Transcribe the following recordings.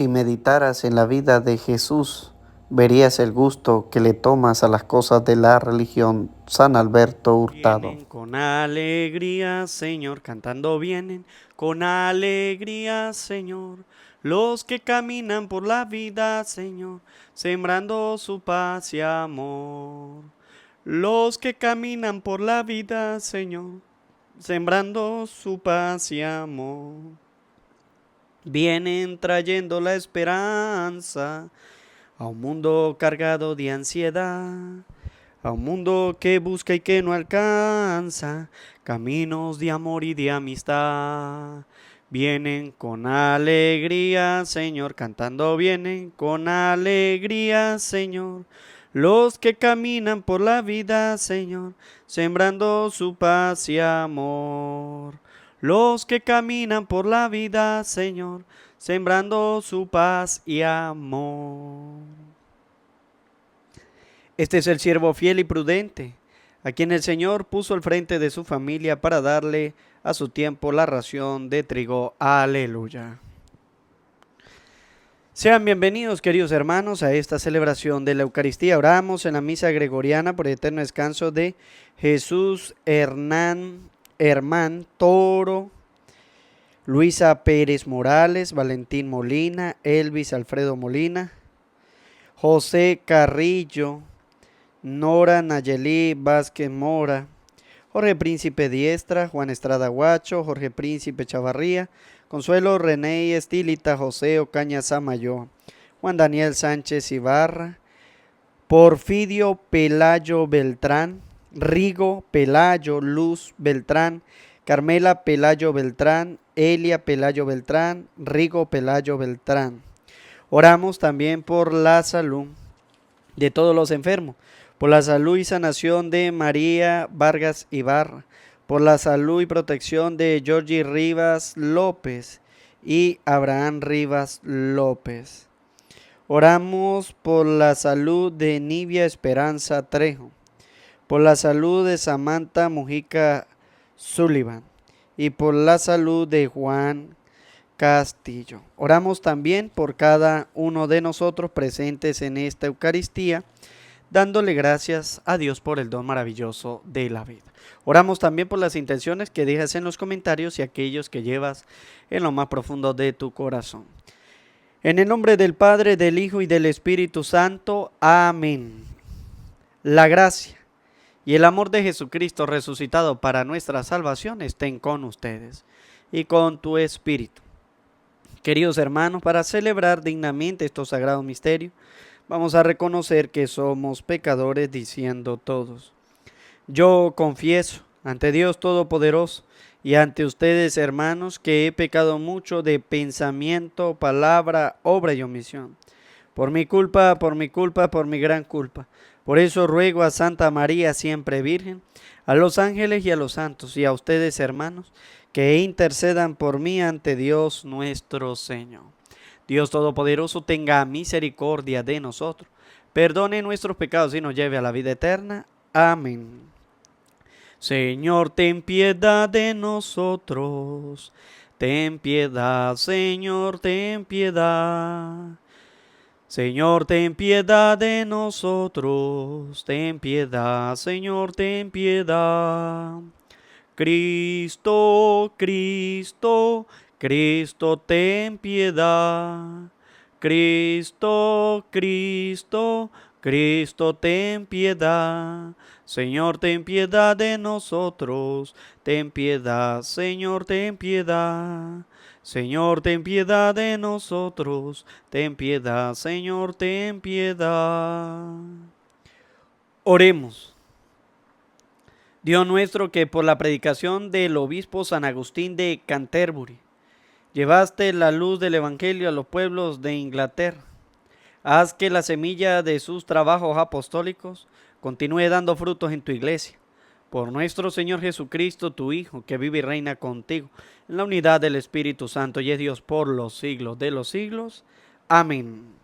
si meditaras en la vida de Jesús, verías el gusto que le tomas a las cosas de la religión. San Alberto Hurtado. Vienen con alegría, Señor, cantando vienen con alegría, Señor. Los que caminan por la vida, Señor, sembrando su paz y amor. Los que caminan por la vida, Señor, sembrando su paz y amor. Vienen trayendo la esperanza a un mundo cargado de ansiedad, a un mundo que busca y que no alcanza caminos de amor y de amistad. Vienen con alegría, Señor, cantando vienen con alegría, Señor. Los que caminan por la vida, Señor, sembrando su paz y amor. Los que caminan por la vida, Señor, sembrando su paz y amor. Este es el siervo fiel y prudente, a quien el Señor puso al frente de su familia para darle a su tiempo la ración de trigo. Aleluya. Sean bienvenidos, queridos hermanos, a esta celebración de la Eucaristía. Oramos en la misa gregoriana por el eterno descanso de Jesús Hernán Toro, Luisa Pérez Morales, Valentín Molina, Elvis Alfredo Molina, José Carrillo, Nora Nayeli Vázquez Mora, Jorge Príncipe Diestra, Juan Estrada Guacho, Jorge Príncipe Chavarría, Consuelo René Estilita, José Ocaña Samayoa, Juan Daniel Sánchez Ibarra, Porfidio Pelayo Beltrán, Rigo Pelayo Luz Beltrán, Carmela Pelayo Beltrán, Elia Pelayo Beltrán, Rigo Pelayo Beltrán. Oramos también por la salud de todos los enfermos, por la salud y sanación de María Vargas Ibarra, por la salud y protección de Georgie Rivas López y Abraham Rivas López. Oramos por la salud de Nivia Esperanza Trejo, por la salud de Samantha Mujica Sullivan y por la salud de Juan Castillo. Oramos también por cada uno de nosotros presentes en esta Eucaristía, dándole gracias a Dios por el don maravilloso de la vida. Oramos también por las intenciones que dejas en los comentarios y aquellos que llevas en lo más profundo de tu corazón. En el nombre del Padre, del Hijo y del Espíritu Santo. Amén. La gracia y el amor de Jesucristo resucitado para nuestra salvación estén con ustedes y con tu espíritu. Queridos hermanos, para celebrar dignamente estos sagrados misterios, vamos a reconocer que somos pecadores diciendo todos: yo confieso ante Dios Todopoderoso y ante ustedes, hermanos, que he pecado mucho de pensamiento, palabra, obra y omisión. Por mi culpa, por mi gran culpa. Por eso ruego a Santa María, siempre Virgen, a los ángeles y a los santos, y a ustedes, hermanos, que intercedan por mí ante Dios nuestro Señor. Dios Todopoderoso tenga misericordia de nosotros, perdone nuestros pecados y nos lleve a la vida eterna. Amén. Señor, ten piedad de nosotros. Ten piedad, Señor, ten piedad. Señor, ten piedad de nosotros. Ten piedad, Señor, ten piedad. Cristo, Cristo, Cristo, ten piedad. Cristo, Cristo, Cristo, ten piedad. Señor, ten piedad de nosotros. Ten piedad, Señor, ten piedad. Señor, ten piedad de nosotros. Ten piedad, Señor, ten piedad. Oremos. Dios nuestro, que por la predicación del obispo San Agustín de Canterbury llevaste la luz del Evangelio a los pueblos de Inglaterra, haz que la semilla de sus trabajos apostólicos continúe dando frutos en tu iglesia. Por nuestro Señor Jesucristo, tu Hijo, que vive y reina contigo en la unidad del Espíritu Santo y es Dios por los siglos de los siglos. Amén.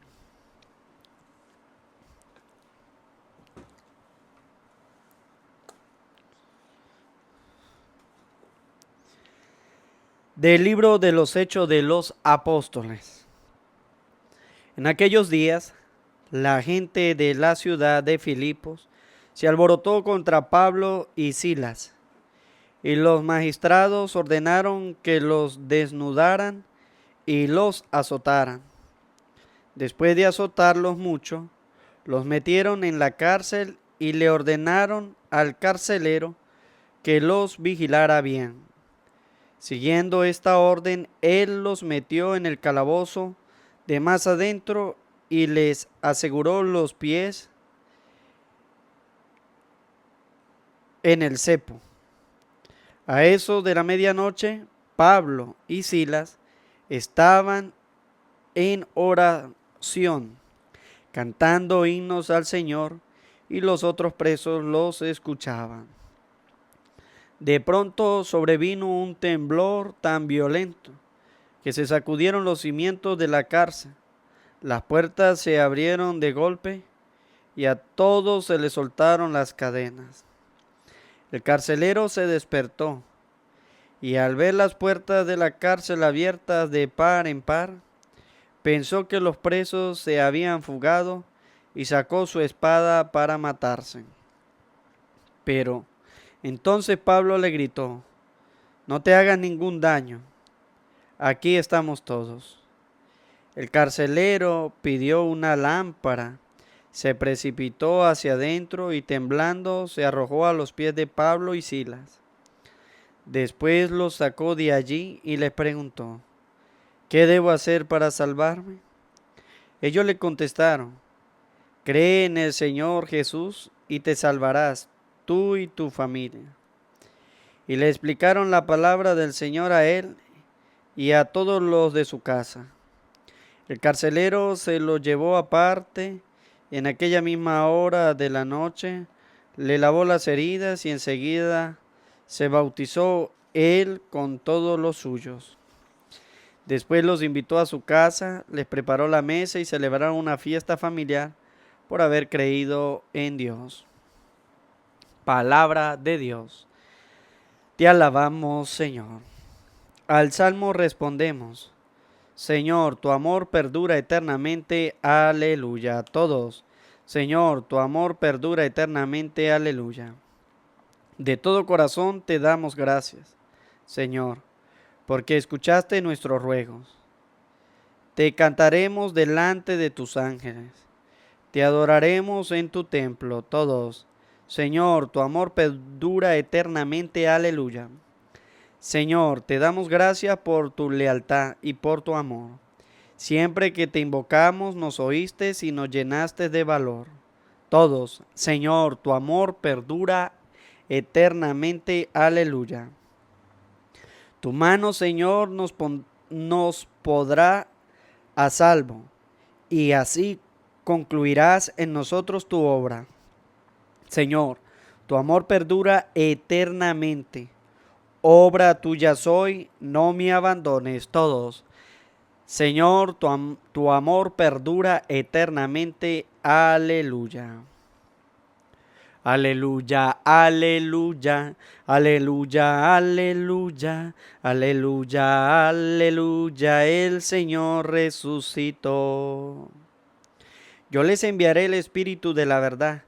Del libro de los Hechos de los Apóstoles. En aquellos días, la gente de la ciudad de Filipos se alborotó contra Pablo y Silas, y los magistrados ordenaron que los desnudaran y los azotaran. Después de azotarlos mucho, los metieron en la cárcel y le ordenaron al carcelero que los vigilara bien. Siguiendo esta orden, él los metió en el calabozo de más adentro y les aseguró los pies en el cepo. A eso de la medianoche, Pablo y Silas estaban en oración, cantando himnos al Señor, y los otros presos los escuchaban. De pronto sobrevino un temblor tan violento que se sacudieron los cimientos de la cárcel. Las puertas se abrieron de golpe y a todos se les soltaron las cadenas. El carcelero se despertó y al ver las puertas de la cárcel abiertas de par en par, pensó que los presos se habían fugado y sacó su espada para matarse. Pero entonces Pablo le gritó: «No te hagas ningún daño, aquí estamos todos». El carcelero pidió una lámpara, se precipitó hacia adentro y temblando se arrojó a los pies de Pablo y Silas. Después los sacó de allí y les preguntó: «¿Qué debo hacer para salvarme?». Ellos le contestaron: «Cree en el Señor Jesús y te salvarás, tú y tu familia». Y le explicaron la palabra del Señor a él y a todos los de su casa. El carcelero se lo llevó aparte y en aquella misma hora de la noche le lavó las heridas y enseguida se bautizó él con todos los suyos. Después los invitó a su casa, les preparó la mesa y celebraron una fiesta familiar por haber creído en Dios. Palabra de Dios. Te alabamos, Señor. Al salmo respondemos: Señor, tu amor perdura eternamente, aleluya. Todos: Señor, tu amor perdura eternamente, aleluya. De todo corazón te damos gracias, Señor, porque escuchaste nuestros ruegos. Te cantaremos delante de tus ángeles, te adoraremos en tu templo, todos: Señor, tu amor perdura eternamente, aleluya. Señor, te damos gracias por tu lealtad y por tu amor. Siempre que te invocamos nos oíste y nos llenaste de valor. Todos: Señor, tu amor perdura eternamente, aleluya. Tu mano, Señor, nos podrá a salvo, y así concluirás en nosotros tu obra. Señor, tu amor perdura eternamente. Obra tuya soy, no me abandones. Todos: Señor, tu amor perdura eternamente. Aleluya. Aleluya, aleluya, aleluya, aleluya, aleluya, aleluya, el Señor resucitó. Yo les enviaré el Espíritu de la verdad,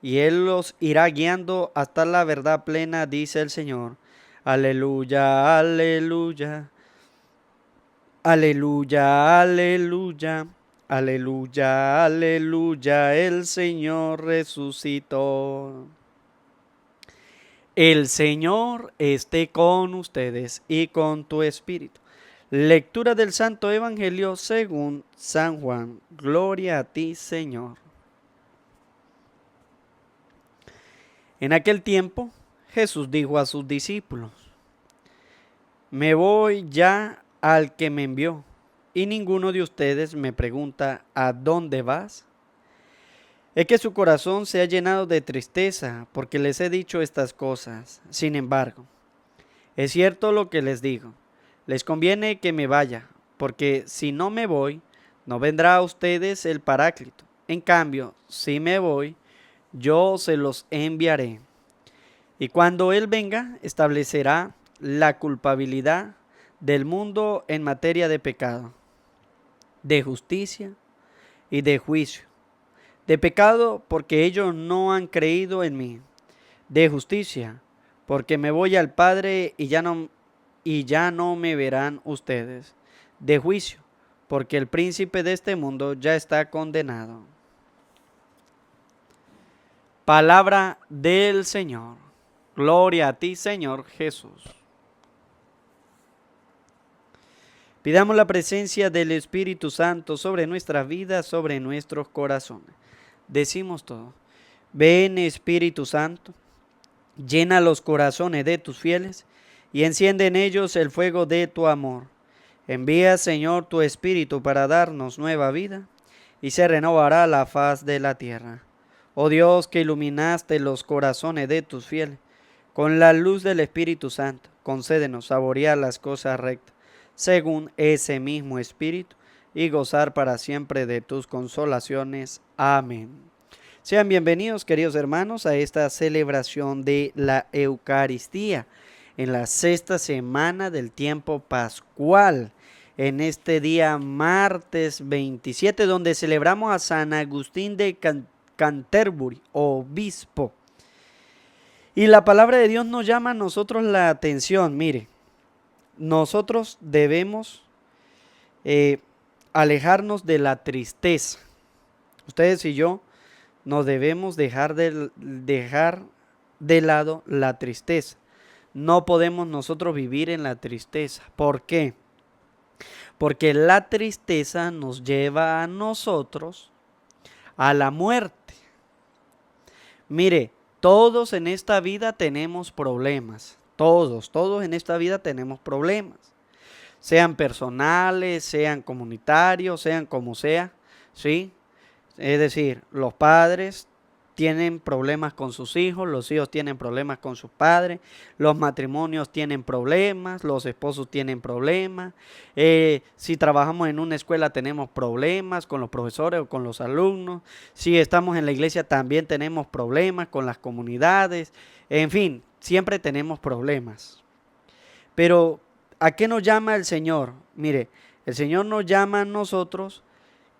y Él los irá guiando hasta la verdad plena, dice el Señor. Aleluya, aleluya, aleluya, aleluya, aleluya, aleluya, el Señor resucitó. El Señor esté con ustedes y con tu espíritu. Lectura del Santo Evangelio según San Juan. Gloria a ti, Señor. En aquel tiempo, Jesús dijo a sus discípulos: Me voy ya al que me envió, y ninguno de ustedes me pregunta: ¿a dónde vas? Es que su corazón se ha llenado de tristeza porque les he dicho estas cosas. Sin embargo, es cierto lo que les digo: les conviene que me vaya, porque si no me voy, no vendrá a ustedes el Paráclito. En cambio, si me voy, yo se los enviaré. Y cuando Él venga, establecerá la culpabilidad del mundo en materia de pecado, de justicia y de juicio. De pecado, porque ellos no han creído en mí. De justicia, porque me voy al Padre y ya no me verán ustedes. De juicio, porque el príncipe de este mundo ya está condenado. Palabra del Señor. Gloria a ti, Señor Jesús. Pidamos la presencia del Espíritu Santo sobre nuestras vidas, sobre nuestros corazones. Decimos todo. Ven, Espíritu Santo, llena los corazones de tus fieles y enciende en ellos el fuego de tu amor. Envía, Señor, tu Espíritu para darnos nueva vida y se renovará la faz de la tierra. Oh Dios, que iluminaste los corazones de tus fieles, con la luz del Espíritu Santo, concédenos saborear las cosas rectas, según ese mismo Espíritu, y gozar para siempre de tus consolaciones. Amén. Sean bienvenidos, queridos hermanos, a esta celebración de la Eucaristía, en la sexta semana del tiempo pascual, en este día martes 27, donde celebramos a San Agustín de Canterbury, obispo. Y la palabra de Dios nos llama a nosotros la atención. Mire, nosotros debemos alejarnos de la tristeza. Ustedes y yo nos debemos dejar de lado la tristeza. No podemos nosotros vivir en la tristeza. ¿Por qué? Porque la tristeza nos lleva a nosotros a la muerte. Mire, todos en esta vida tenemos problemas. Todos en esta vida tenemos problemas. Sean personales, sean comunitarios, sean como sea, ¿sí? Es decir, los padres tienen problemas con sus hijos, los hijos tienen problemas con sus padres, los matrimonios tienen problemas, los esposos tienen problemas, si trabajamos en una escuela tenemos problemas con los profesores o con los alumnos, si estamos en la iglesia también tenemos problemas con las comunidades, en fin, siempre tenemos problemas. Pero, ¿a qué nos llama el Señor? Mire, el Señor nos llama a nosotros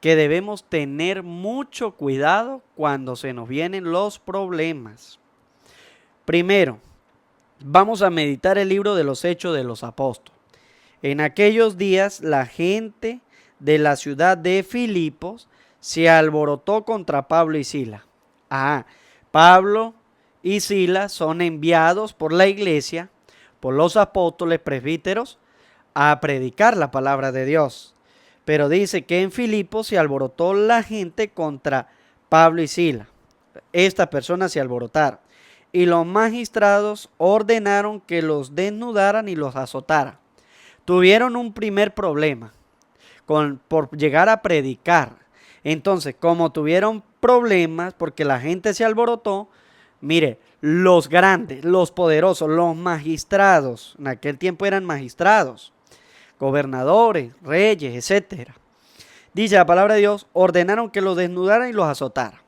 que debemos tener mucho cuidado cuando se nos vienen los problemas. Primero, vamos a meditar el libro de los Hechos de los Apóstoles. En aquellos días la gente de la ciudad de Filipos se alborotó contra Pablo y Silas. Pablo y Silas son enviados por la iglesia, por los apóstoles presbíteros, a predicar la palabra de Dios. Pero dice que en Filipos se alborotó la gente contra Pablo y Silas. Estas personas se alborotaron. Y los magistrados ordenaron que los desnudaran y los azotaran. Tuvieron un primer problema por llegar a predicar. Entonces, como tuvieron problemas porque la gente se alborotó, mire, los grandes, los poderosos, los magistrados, en aquel tiempo eran magistrados, gobernadores, reyes, etc. Dice la palabra de Dios, ordenaron que los desnudaran y los azotaran.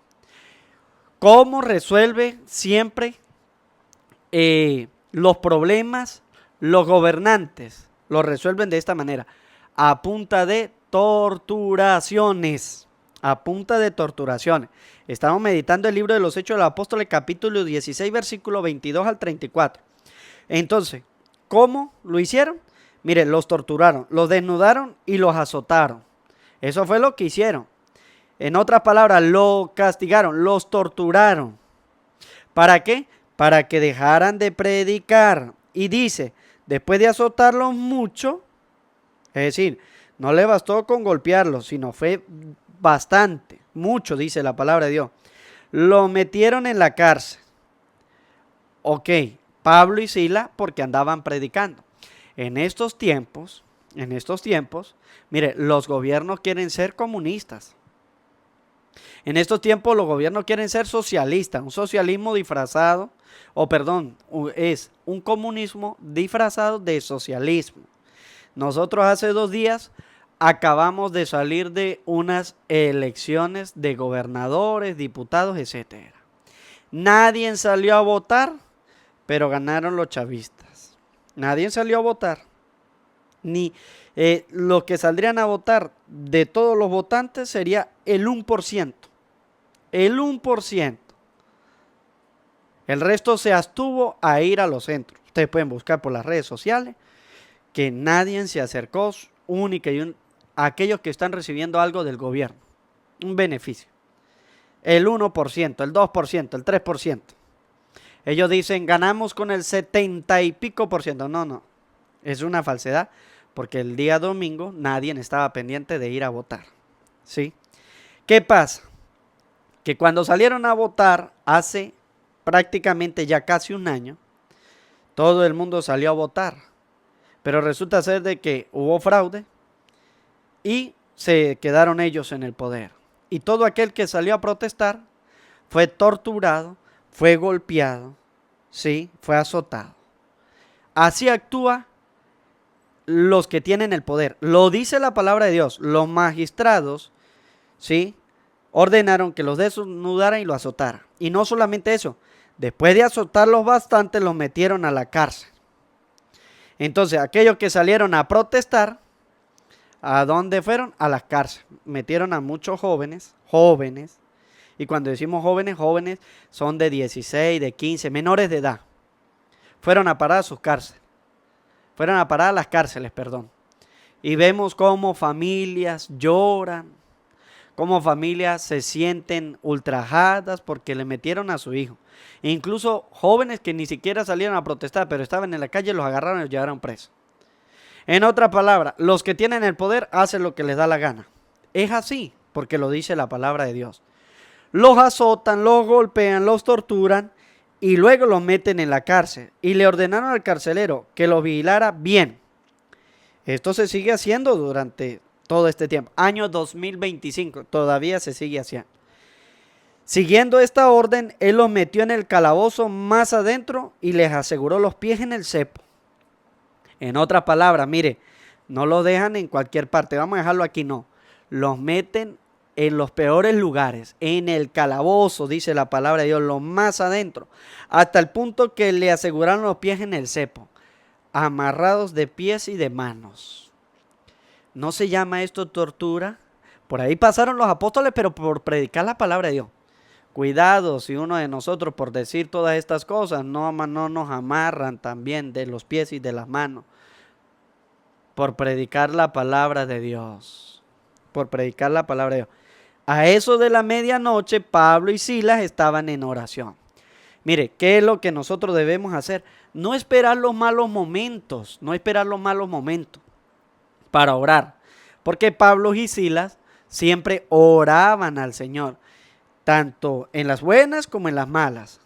¿Cómo resuelve siempre los problemas los gobernantes? Los resuelven de esta manera, a punta de torturaciones. A punta de torturaciones. Estamos meditando el libro de los Hechos de los Apóstoles, capítulo 16, versículo 22 al 34. Entonces, ¿cómo lo hicieron? Mire, los torturaron, los desnudaron y los azotaron. Eso fue lo que hicieron. En otras palabras, lo castigaron, los torturaron. ¿Para qué? Para que dejaran de predicar. Y dice, después de azotarlos mucho, es decir, no le bastó con golpearlos, sino fue bastante, mucho, dice la palabra de Dios. Lo metieron en la cárcel. Ok, Pablo y Silas porque andaban predicando. En estos tiempos, mire, los gobiernos quieren ser comunistas. En estos tiempos los gobiernos quieren ser socialistas, un socialismo disfrazado, es un comunismo disfrazado de socialismo. Nosotros hace 2 días acabamos de salir de unas elecciones de gobernadores, diputados, etc. Nadie salió a votar, pero ganaron los chavistas. Nadie salió a votar. Ni los que saldrían a votar de todos los votantes sería el 1%. El 1%. El resto se abstuvo a ir a los centros. Ustedes pueden buscar por las redes sociales que nadie se acercó única y a aquellos que están recibiendo algo del gobierno, un beneficio. El 1%, el 2%, el 3%. Ellos dicen ganamos con el 70 y pico por ciento. No, es una falsedad porque el día domingo nadie estaba pendiente de ir a votar. ¿Sí? ¿Qué pasa? Que cuando salieron a votar hace prácticamente ya casi un año, todo el mundo salió a votar. Pero resulta ser de que hubo fraude y se quedaron ellos en el poder. Y todo aquel que salió a protestar fue torturado, fue golpeado, ¿sí? Fue azotado. Así actúa los que tienen el poder. Lo dice la palabra de Dios. Los magistrados, ¿sí?, ordenaron que los desnudaran y lo azotaran. Y no solamente eso, después de azotarlos bastante, los metieron a la cárcel. Entonces, aquellos que salieron a protestar, ¿a dónde fueron? A las cárceles. Metieron a muchos jóvenes. Y cuando decimos jóvenes son de 16, de 15, menores de edad. Fueron a parar a sus cárceles. Fueron a parar a las cárceles, perdón. Y vemos cómo familias lloran, cómo familias se sienten ultrajadas porque le metieron a su hijo. E incluso jóvenes que ni siquiera salieron a protestar, pero estaban en la calle, los agarraron y los llevaron presos. En otras palabras, los que tienen el poder hacen lo que les da la gana. Es así, porque lo dice la palabra de Dios. Los azotan, los golpean, los torturan y luego los meten en la cárcel. Y le ordenaron al carcelero que los vigilara bien. Esto se sigue haciendo durante todo este tiempo. Año 2025, todavía se sigue haciendo. Siguiendo esta orden, él los metió en el calabozo más adentro y les aseguró los pies en el cepo. En otras palabras, mire, no los dejan en cualquier parte, vamos a dejarlo aquí, no. Los meten en los peores lugares, en el calabozo, dice la palabra de Dios, lo más adentro, hasta el punto que le aseguraron los pies en el cepo, amarrados de pies y de manos. ¿No se llama esto tortura? Por ahí pasaron los apóstoles, pero por predicar la palabra de Dios. Cuidado si uno de nosotros por decir todas estas cosas no nos amarran también de los pies y de las manos. Por predicar la palabra de Dios. Por predicar la palabra de Dios. A eso de la medianoche, Pablo y Silas estaban en oración. Mire, ¿qué es lo que nosotros debemos hacer? No esperar los malos momentos. No esperar los malos momentos para orar. Porque Pablo y Silas siempre oraban al Señor. Tanto en las buenas como en las malas.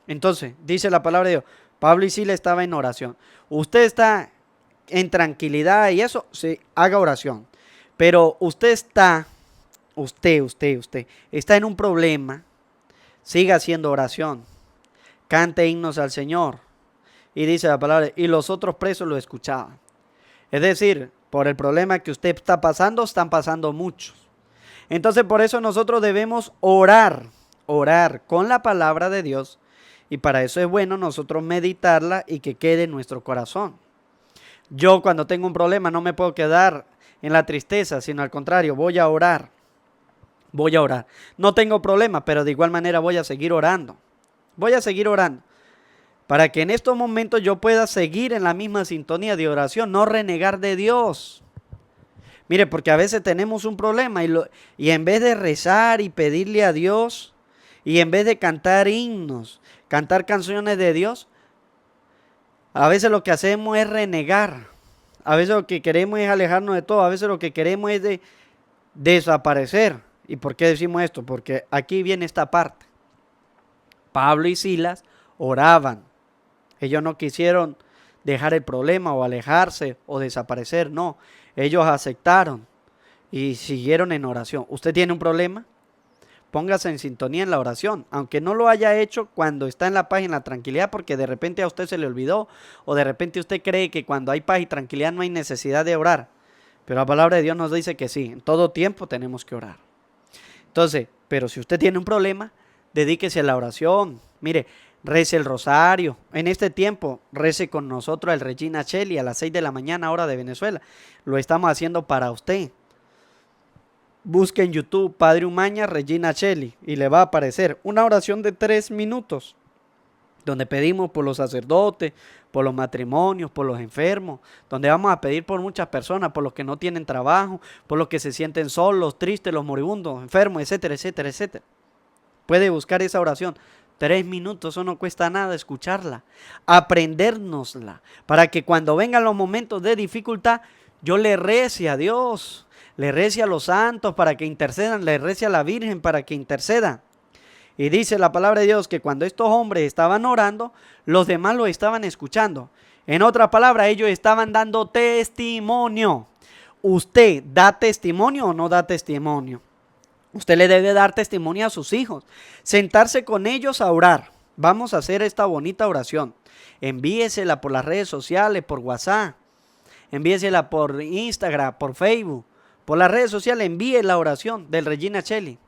Entonces, dice la palabra de Dios, Pablo y Silas estaban en oración. Usted está en tranquilidad y eso, sí, haga oración. Pero usted está en un problema, siga haciendo oración. Cante himnos al Señor. Y dice la palabra, y los otros presos lo escuchaban. Es decir, por el problema que usted está pasando, están pasando muchos. Entonces por eso nosotros debemos orar con la palabra de Dios y para eso es bueno nosotros meditarla y que quede en nuestro corazón. Yo cuando tengo un problema no me puedo quedar en la tristeza, sino al contrario, voy a orar. No tengo problema, pero de igual manera voy a seguir orando. Para que en estos momentos yo pueda seguir en la misma sintonía de oración, no renegar de Dios. Mire, porque a veces tenemos un problema y en vez de rezar y pedirle a Dios, y en vez de cantar himnos, cantar canciones de Dios, a veces lo que hacemos es renegar. A veces lo que queremos es alejarnos de todo. A veces lo que queremos es desaparecer. ¿Y por qué decimos esto? Porque aquí viene esta parte. Pablo y Silas oraban. Ellos no quisieron dejar el problema o alejarse o desaparecer, no. Ellos aceptaron y siguieron en oración. ¿Usted tiene un problema? Póngase en sintonía en la oración, aunque no lo haya hecho cuando está en la paz y en la tranquilidad, porque de repente a usted se le olvidó, o de repente usted cree que cuando hay paz y tranquilidad no hay necesidad de orar. Pero la palabra de Dios nos dice que sí, en todo tiempo tenemos que orar. Entonces, pero si usted tiene un problema, dedíquese a la oración. Mire, rece el rosario. En este tiempo, rece con nosotros el Regina Coeli a las 6 de la mañana, hora de Venezuela. Lo estamos haciendo para usted. Busque en YouTube Padre Umaña Regina Coeli y le va a aparecer una oración de 3 minutos donde pedimos por los sacerdotes, por los matrimonios, por los enfermos, donde vamos a pedir por muchas personas, por los que no tienen trabajo, por los que se sienten solos, tristes, los moribundos, enfermos, etcétera, etcétera, etcétera. Puede buscar esa oración. 3 minutos, eso no cuesta nada escucharla, aprendérnosla, para que cuando vengan los momentos de dificultad, yo le rece a Dios, le rece a los santos para que intercedan, le rece a la Virgen para que interceda. Y dice la palabra de Dios que cuando estos hombres estaban orando, los demás lo estaban escuchando. En otras palabras, ellos estaban dando testimonio. ¿Usted da testimonio o no da testimonio? Usted le debe dar testimonio a sus hijos. Sentarse con ellos a orar. Vamos a hacer esta bonita oración. Envíesela por las redes sociales, por WhatsApp. Envíesela por Instagram, por Facebook. Por las redes sociales envíe la oración del Regina Coeli.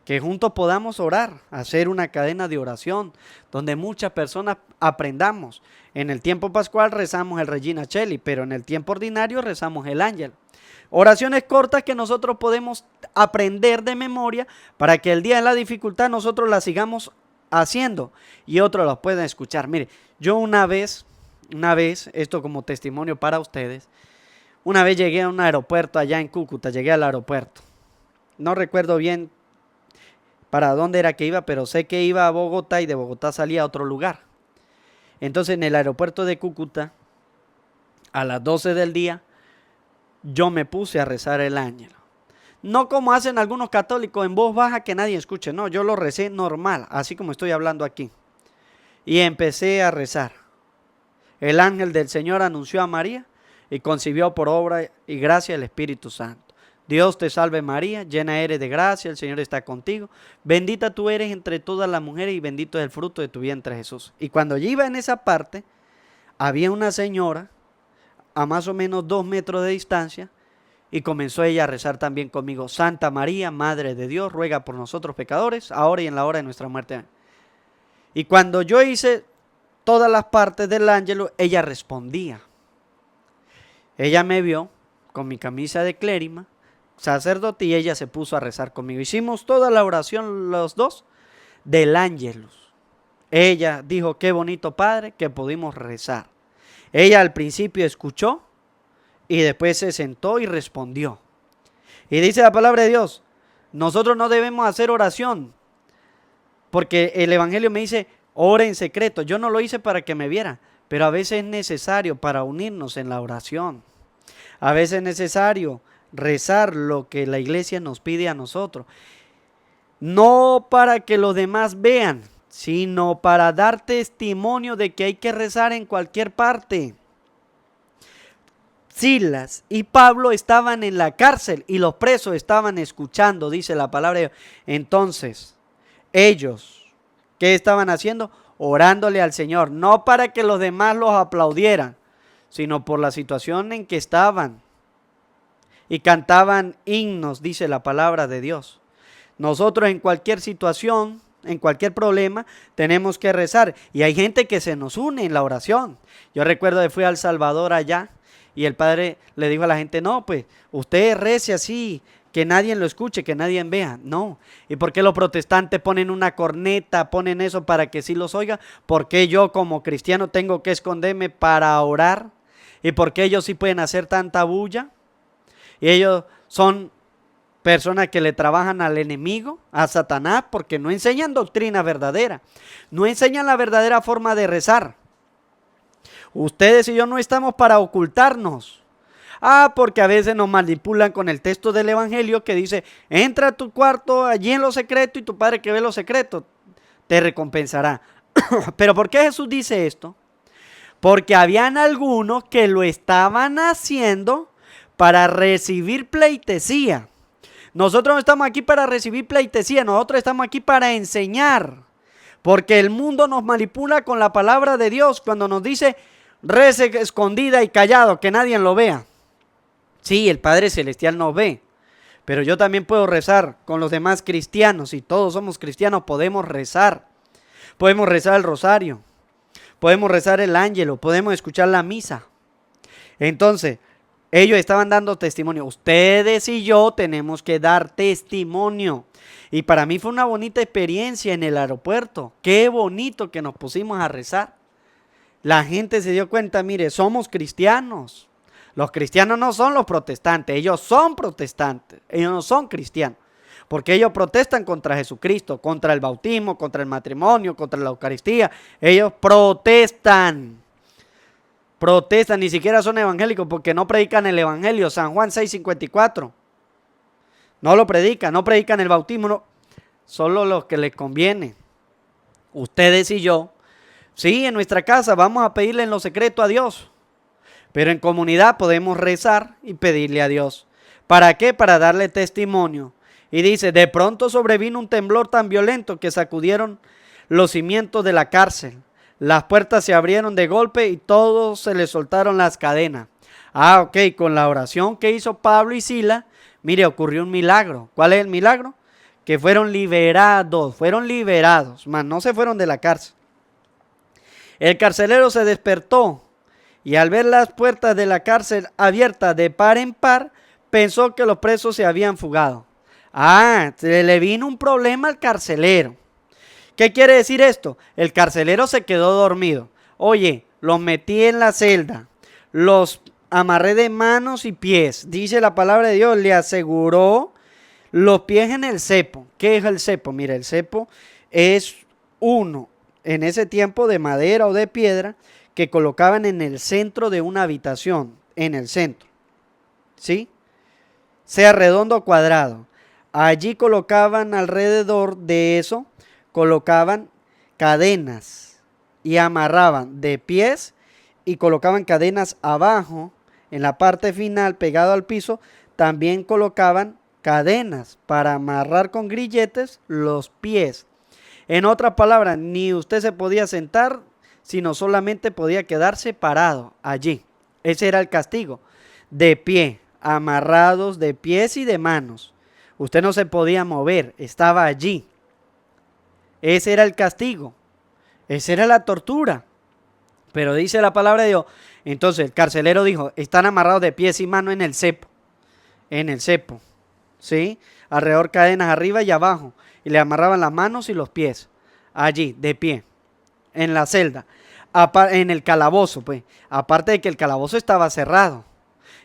Que juntos podamos orar, hacer una cadena de oración, donde muchas personas aprendamos. En el tiempo pascual rezamos el Regina Coeli, pero en el tiempo ordinario rezamos el Ángel. Oraciones cortas que nosotros podemos aprender de memoria para que el día de la dificultad nosotros las sigamos haciendo y otros las puedan escuchar. Mire, yo una vez, esto como testimonio para ustedes, una vez llegué a un aeropuerto allá en Cúcuta, llegué al aeropuerto. No recuerdo bien para dónde era que iba, pero sé que iba a Bogotá y de Bogotá salía a otro lugar. Entonces en el aeropuerto de Cúcuta, a las 12 del día, yo me puse a rezar el ángel. No como hacen algunos católicos en voz baja que nadie escuche, no, yo lo recé normal, así como estoy hablando aquí. Y empecé a rezar. El ángel del Señor anunció a María y concibió por obra y gracia el Espíritu Santo. Dios te salve María, llena eres de gracia, el Señor está contigo. Bendita tú eres entre todas las mujeres y bendito es el fruto de tu vientre Jesús. Y cuando yo iba en esa parte, había una señora a más o menos 2 metros de distancia y comenzó ella a rezar también conmigo. Santa María, Madre de Dios, ruega por nosotros pecadores, ahora y en la hora de nuestra muerte. Y cuando yo hice todas las partes del ángel, ella respondía. Ella me vio con mi camisa de clérima, sacerdote, y ella se puso a rezar conmigo. Hicimos toda la oración los dos del ángelus. Ella dijo, qué bonito Padre que pudimos rezar. Ella al principio escuchó y después se sentó y respondió. Y dice la palabra de Dios, nosotros no debemos hacer oración, porque el Evangelio me dice, ora en secreto. Yo no lo hice para que me viera, pero a veces es necesario para unirnos en la oración. A veces es necesario rezar lo que la iglesia nos pide a nosotros. No para que los demás vean, sino para dar testimonio de que hay que rezar en cualquier parte. Silas y Pablo estaban en la cárcel y los presos estaban escuchando, dice la palabra de Dios. Entonces, ellos, ¿qué estaban haciendo? Orándole al Señor, no para que los demás los aplaudieran, sino por la situación en que estaban. Y cantaban himnos, dice la palabra de Dios. Nosotros en cualquier situación, en cualquier problema, tenemos que rezar. Y hay gente que se nos une en la oración. Yo recuerdo que fui a El Salvador allá y el padre le dijo a la gente, no, pues usted rece así, que nadie lo escuche, que nadie vea. No. ¿Y por qué los protestantes ponen una corneta, ponen eso para que sí los oiga? ¿Por qué yo como cristiano tengo que esconderme para orar? ¿Y por qué ellos sí pueden hacer tanta bulla? Y ellos son personas que le trabajan al enemigo, a Satanás, porque no enseñan doctrina verdadera. No enseñan la verdadera forma de rezar. Ustedes y yo no estamos para ocultarnos. Porque a veces nos manipulan con el texto del Evangelio que dice, entra a tu cuarto allí en lo secreto y tu Padre que ve lo secreto te recompensará. ¿Pero por qué Jesús dice esto? Porque habían algunos que lo estaban haciendo para recibir pleitesía. Nosotros no estamos aquí para recibir pleitesía, nosotros estamos aquí para enseñar. Porque el mundo nos manipula con la palabra de Dios cuando nos dice, rece escondida y callado, que nadie lo vea. Sí, el Padre Celestial nos ve, pero yo también puedo rezar con los demás cristianos y todos somos cristianos, podemos rezar. podemos rezar el rosario, podemos rezar el ángelo, podemos escuchar la misa. Entonces, ellos estaban dando testimonio. Ustedes y yo tenemos que dar testimonio. Y para mí fue una bonita experiencia en el aeropuerto. Qué bonito que nos pusimos a rezar. La gente se dio cuenta, mire, somos cristianos. Los cristianos no son los protestantes, ellos son protestantes, ellos no son cristianos. Porque ellos protestan contra Jesucristo, contra el bautismo, contra el matrimonio, contra la Eucaristía. Ellos protestan. Protestan, ni siquiera son evangélicos porque no predican el evangelio. San Juan 6:54. No lo predican, no predican el bautismo. No. Solo los que les conviene. Ustedes y yo. Sí, en nuestra casa vamos a pedirle en lo secreto a Dios. Pero en comunidad podemos rezar y pedirle a Dios. ¿Para qué? Para darle testimonio. Y dice, de pronto sobrevino un temblor tan violento que sacudieron los cimientos de la cárcel. Las puertas se abrieron de golpe y todos se les soltaron las cadenas. Ok, con la oración que hizo Pablo y Sila, mire, ocurrió un milagro. ¿Cuál es el milagro? Que fueron liberados, mas no se fueron de la cárcel. El carcelero se despertó y al ver las puertas de la cárcel abiertas de par en par, pensó que los presos se habían fugado. Se le vino un problema al carcelero. ¿Qué quiere decir esto? El carcelero se quedó dormido. Oye, los metí en la celda, los amarré de manos y pies. Dice la palabra de Dios, le aseguró los pies en el cepo. ¿Qué es el cepo? Mira, el cepo es uno, en ese tiempo de madera o de piedra, que colocaban en el centro de una habitación, en el centro. ¿Sí? Sea redondo o cuadrado. Allí colocaban alrededor de eso, colocaban cadenas y amarraban de pies y colocaban cadenas abajo, en la parte final pegado al piso, también colocaban cadenas para amarrar con grilletes los pies. En otras palabras, ni usted se podía sentar, sino solamente podía quedarse parado allí. Ese era el castigo, de pie, amarrados de pies y de manos. Usted no se podía mover, estaba allí. Ese era el castigo, esa era la tortura. Pero dice la palabra de Dios, entonces el carcelero dijo, están amarrados de pies y manos en el cepo, ¿sí? Alrededor cadenas arriba y abajo, y le amarraban las manos y los pies, allí, de pie, en la celda, en el calabozo, pues, aparte de que el calabozo estaba cerrado.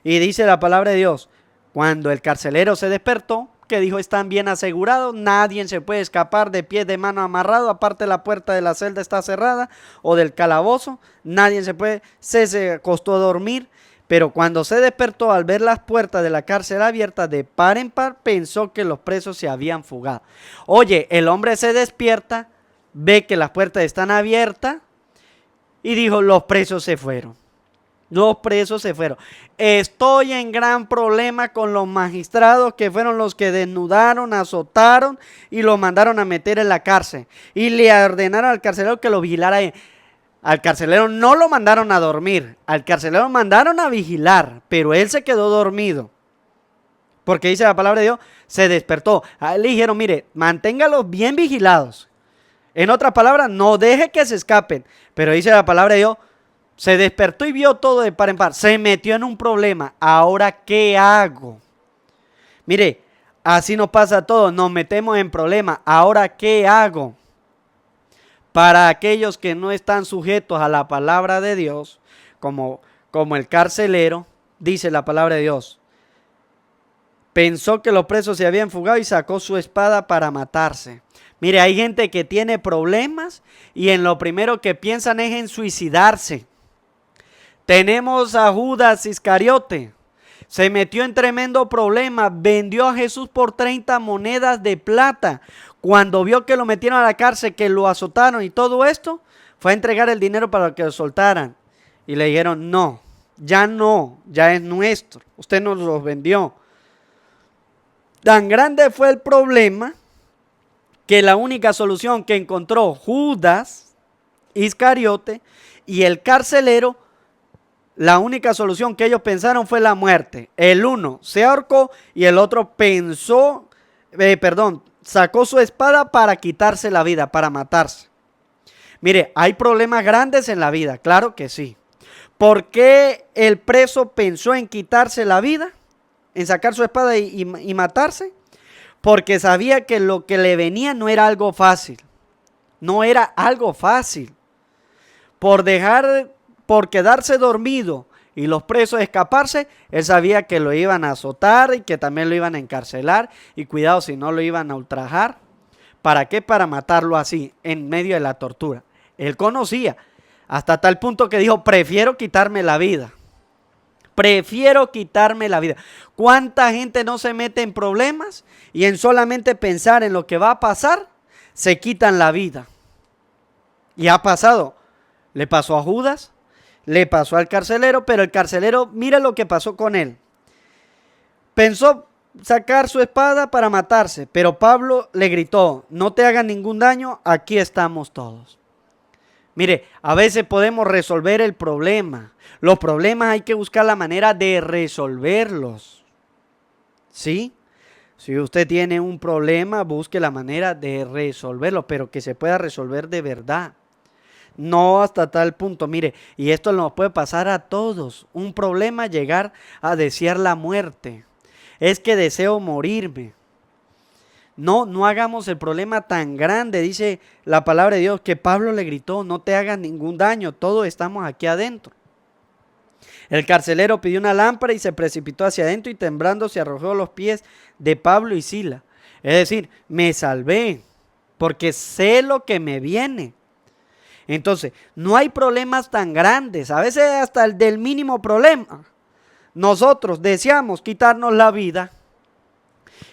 Y dice la palabra de Dios, cuando el carcelero se despertó, que dijo, están bien asegurados, nadie se puede escapar de pies de mano amarrado, aparte la puerta de la celda está cerrada, o del calabozo, nadie se puede, se acostó a dormir, pero cuando se despertó al ver las puertas de la cárcel abiertas de par en par, pensó que los presos se habían fugado. Oye, el hombre se despierta, ve que las puertas están abiertas, y dijo, los presos se fueron. Los presos se fueron. Estoy en gran problema con los magistrados que fueron los que desnudaron, azotaron y lo mandaron a meter en la cárcel. Y le ordenaron al carcelero que lo vigilara. Al carcelero no lo mandaron a dormir, al carcelero lo mandaron a vigilar, pero él se quedó dormido. Porque dice la palabra de Dios, se despertó. A él le dijeron, mire, manténgalos bien vigilados. En otras palabras, no deje que se escapen. Pero dice la palabra de Dios, se despertó y vio todo de par en par. Se metió en un problema. ¿Ahora qué hago? Mire, así nos pasa a todos. Nos metemos en problemas. ¿Ahora qué hago? Para aquellos que no están sujetos a la palabra de Dios, como el carcelero, dice la palabra de Dios. Pensó que los presos se habían fugado y sacó su espada para matarse. Mire, hay gente que tiene problemas y en lo primero que piensan es en suicidarse. Tenemos a Judas Iscariote. Se metió en tremendo problema. Vendió a Jesús por 30 monedas de plata. Cuando vio que lo metieron a la cárcel, que lo azotaron y todo esto, fue a entregar el dinero para que lo soltaran. Y le dijeron, no, ya es nuestro. Usted nos lo vendió. Tan grande fue el problema que la única solución que encontró Judas Iscariote y el carcelero, la única solución que ellos pensaron fue la muerte. El uno se ahorcó y el otro sacó su espada para quitarse la vida, para matarse. Mire, hay problemas grandes en la vida, claro que sí. ¿Por qué el preso pensó en quitarse la vida? En sacar su espada y matarse. Porque sabía que lo que le venía no era algo fácil. No era algo fácil. Por quedarse dormido y los presos escaparse, él sabía que lo iban a azotar y que también lo iban a encarcelar. Y cuidado si no lo iban a ultrajar. ¿Para qué? Para matarlo así, en medio de la tortura. Él conocía, hasta tal punto que dijo, prefiero quitarme la vida. Prefiero quitarme la vida. ¿Cuánta gente no se mete en problemas y en solamente pensar en lo que va a pasar, se quitan la vida? Y ha pasado. Le pasó a Judas, le pasó al carcelero, pero el carcelero, mira lo que pasó con él. Pensó sacar su espada para matarse, pero Pablo le gritó, no te hagan ningún daño, aquí estamos todos. Mire, a veces podemos resolver el problema. Los problemas hay que buscar la manera de resolverlos. ¿Sí? Si usted tiene un problema, busque la manera de resolverlo, pero que se pueda resolver de verdad. No hasta tal punto, mire, y esto nos puede pasar a todos. Un problema llegar a desear la muerte. Es que deseo morirme. No hagamos el problema tan grande, dice la palabra de Dios, que Pablo le gritó, no te hagas ningún daño, todos estamos aquí adentro. El carcelero pidió una lámpara y se precipitó hacia adentro y temblando se arrojó a los pies de Pablo y Silas. Es decir, me salvé porque sé lo que me viene. Entonces, no hay problemas tan grandes, a veces hasta el del mínimo problema. Nosotros deseamos quitarnos la vida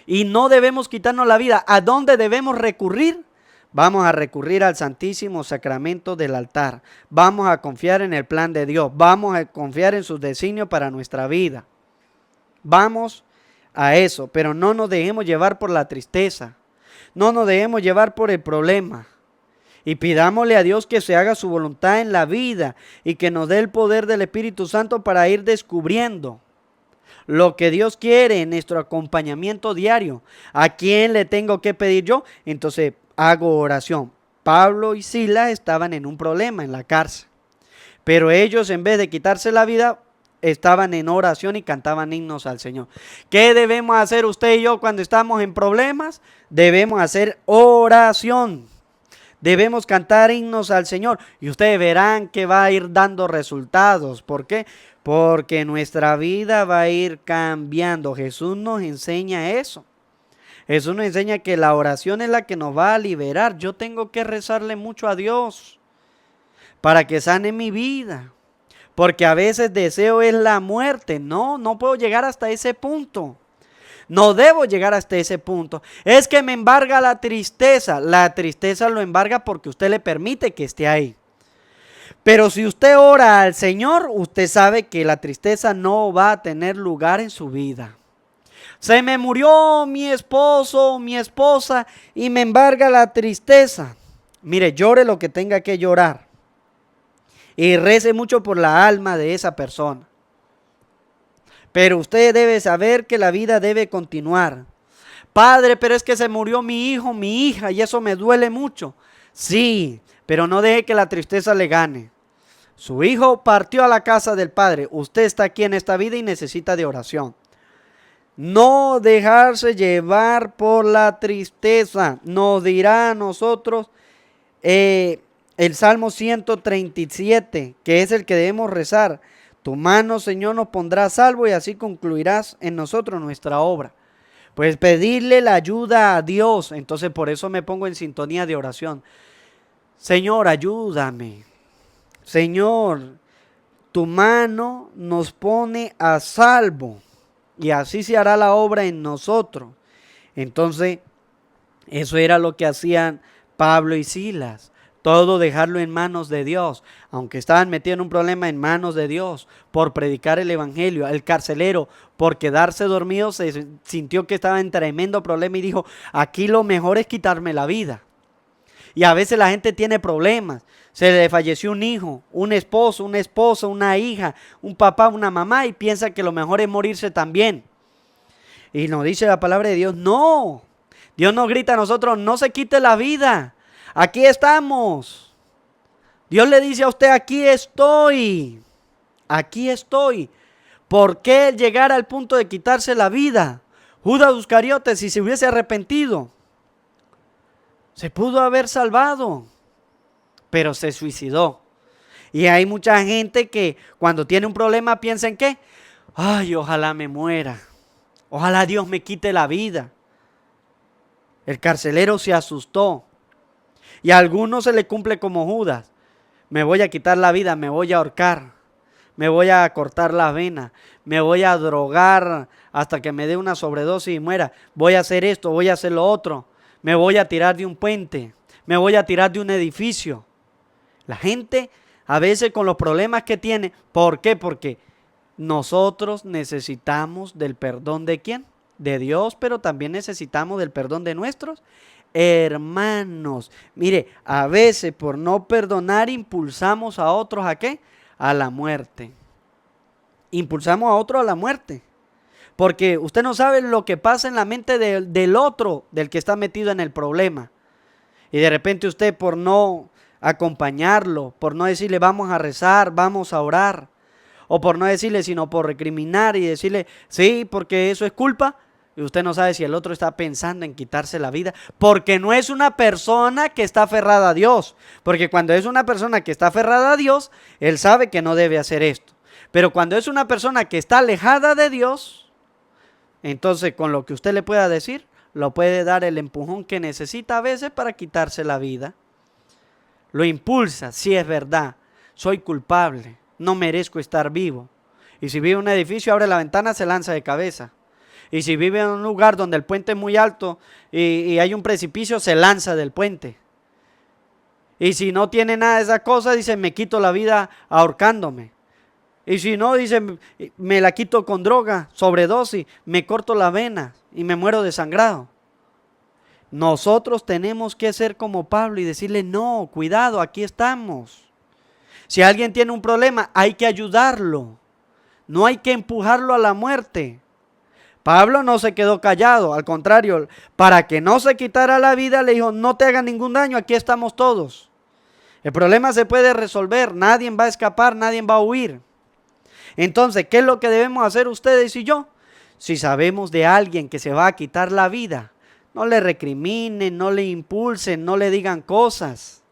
y no debemos quitarnos la vida. ¿A dónde debemos recurrir? Vamos a recurrir al Santísimo Sacramento del altar. Vamos a confiar en el plan de Dios. Vamos a confiar en sus designios para nuestra vida. Vamos a eso, pero no nos dejemos llevar por la tristeza. No nos dejemos llevar por el problema. Y pidámosle a Dios que se haga su voluntad en la vida y que nos dé el poder del Espíritu Santo para ir descubriendo lo que Dios quiere en nuestro acompañamiento diario. ¿A quién le tengo que pedir yo? Entonces hago oración. Pablo y Silas estaban en un problema en la cárcel, pero ellos en vez de quitarse la vida estaban en oración y cantaban himnos al Señor. ¿Qué debemos hacer usted y yo cuando estamos en problemas? Debemos hacer oración. Debemos cantar himnos al Señor y ustedes verán que va a ir dando resultados. ¿Por qué? Porque nuestra vida va a ir cambiando. Jesús nos enseña eso. Jesús nos enseña que la oración es la que nos va a liberar. Yo tengo que rezarle mucho a Dios para que sane mi vida. Porque a veces deseo es la muerte. No puedo llegar hasta ese punto. No debo llegar hasta ese punto. Es que me embarga la tristeza. La tristeza lo embarga porque usted le permite que esté ahí. Pero si usted ora al Señor, usted sabe que la tristeza no va a tener lugar en su vida. Se me murió mi esposo, mi esposa y me embarga la tristeza. Mire, llore lo que tenga que llorar. Y rece mucho por la alma de esa persona. Pero usted debe saber que la vida debe continuar. Padre, pero es que se murió mi hijo, mi hija, y eso me duele mucho. Sí, pero no deje que la tristeza le gane. Su hijo partió a la casa del Padre. Usted está aquí en esta vida y necesita de oración. No dejarse llevar por la tristeza. Nos dirá a nosotros el Salmo 137, que es el que debemos rezar. Tu mano, Señor, nos pondrá a salvo y así concluirás en nosotros nuestra obra. Pues pedirle la ayuda a Dios. Entonces por eso me pongo en sintonía de oración. Señor, ayúdame. Señor, tu mano nos pone a salvo y así se hará la obra en nosotros. Entonces, eso era lo que hacían Pablo y Silas. Todo dejarlo en manos de Dios, aunque estaban metidos en un problema, en manos de Dios, por predicar el evangelio. El carcelero, por quedarse dormido, se sintió que estaba en tremendo problema y dijo, aquí lo mejor es quitarme la vida. Y a veces la gente tiene problemas, se le falleció un hijo, un esposo, una esposa, una hija, un papá, una mamá y piensa que lo mejor es morirse también. Y nos dice la palabra de Dios, no, Dios nos grita a nosotros, no se quite la vida. Aquí estamos. Dios le dice a usted, aquí estoy. Aquí estoy. ¿Por qué llegar al punto de quitarse la vida? Judas Iscariote, si se hubiese arrepentido, se pudo haber salvado, pero se suicidó. Y hay mucha gente que cuando tiene un problema piensa en qué. Ay, ojalá me muera. Ojalá Dios me quite la vida. El carcelero se asustó. Y a algunos se le cumple como Judas. Me voy a quitar la vida, me voy a ahorcar. Me voy a cortar la vena. Me voy a drogar hasta que me dé una sobredosis y muera. Voy a hacer esto, voy a hacer lo otro. Me voy a tirar de un puente. Me voy a tirar de un edificio. La gente a veces con los problemas que tiene. ¿Por qué? Porque nosotros necesitamos del perdón ¿de quién? De Dios, pero también necesitamos del perdón de nuestros hermanos. Mire, a veces por no perdonar impulsamos a otros ¿a qué? A la muerte. Impulsamos a otros a la muerte. Porque usted no sabe lo que pasa en la mente del otro, del que está metido en el problema. Y de repente usted por no acompañarlo, por no decirle vamos a rezar, vamos a orar, o por no decirle sino por recriminar y decirle sí, porque eso es culpa, y usted no sabe si el otro está pensando en quitarse la vida, porque no es una persona que está aferrada a Dios, porque cuando es una persona que está aferrada a Dios, él sabe que no debe hacer esto, pero cuando es una persona que está alejada de Dios, entonces con lo que usted le pueda decir, lo puede dar el empujón que necesita a veces para quitarse la vida. Lo impulsa, sí es verdad, soy culpable, no merezco estar vivo. Y si vive en un edificio, abre la ventana, se lanza de cabeza. Y si vive en un lugar donde el puente es muy alto y hay un precipicio, se lanza del puente. Y si no tiene nada de esa cosa, dice, me quito la vida ahorcándome. Y si no, dice, me la quito con droga, sobredosis, me corto la vena y me muero desangrado. Nosotros tenemos que ser como Pablo y decirle, no, cuidado, aquí estamos. Si alguien tiene un problema, hay que ayudarlo. No hay que empujarlo a la muerte. Pablo no se quedó callado, al contrario, para que no se quitara la vida, le dijo, no te haga ningún daño, aquí estamos todos. El problema se puede resolver, nadie va a escapar, nadie va a huir. Entonces, ¿qué es lo que debemos hacer ustedes y yo? Si sabemos de alguien que se va a quitar la vida, no le recriminen, no le impulsen, no le digan cosas.